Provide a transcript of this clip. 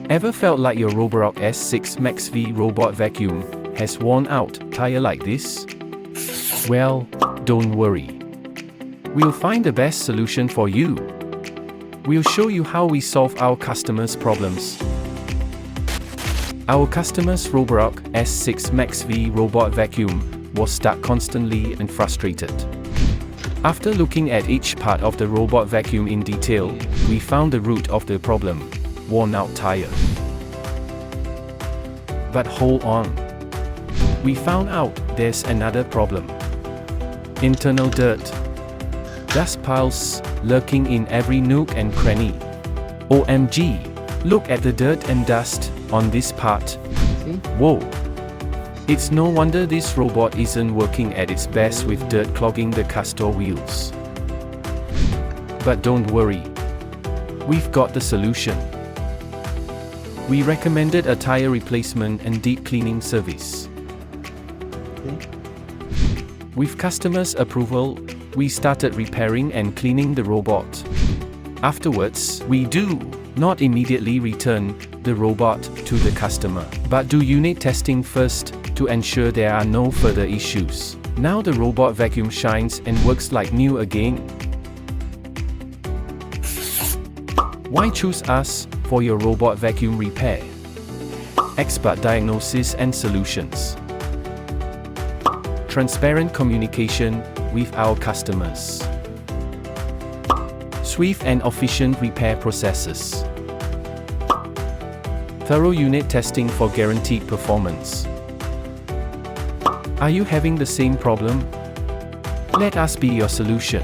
Ever felt like your Roborock S6 MaxV robot vacuum has worn out tire like this? Well, don't worry. We'll find the best solution for you. We'll show you how we solve our customers' problems. Our customer's Roborock S6 MaxV robot vacuum was stuck constantly and frustrated. After looking at each part of the robot vacuum in detail, we found the root of the problem: worn out tire. But hold on. We found out there's another problem. Internal dirt. Dust piles lurking in every nook and cranny. OMG! Look at the dirt and dust on this part. Whoa! It's no wonder this robot isn't working at its best with dirt clogging the caster wheels. But don't worry. We've got the solution. We recommended a tire replacement and deep cleaning service. With customers' approval, we started repairing and cleaning the robot. Afterwards, we do not immediately return the robot to the customer, but do unit testing first to ensure there are no further issues. Now the robot vacuum shines and works like new again. Why choose us for your robot vacuum repair? Expert diagnosis and solutions. Transparent communication with our customers. Swift and efficient repair processes. Thorough unit testing for guaranteed performance. Are you having the same problem? Let us be your solution.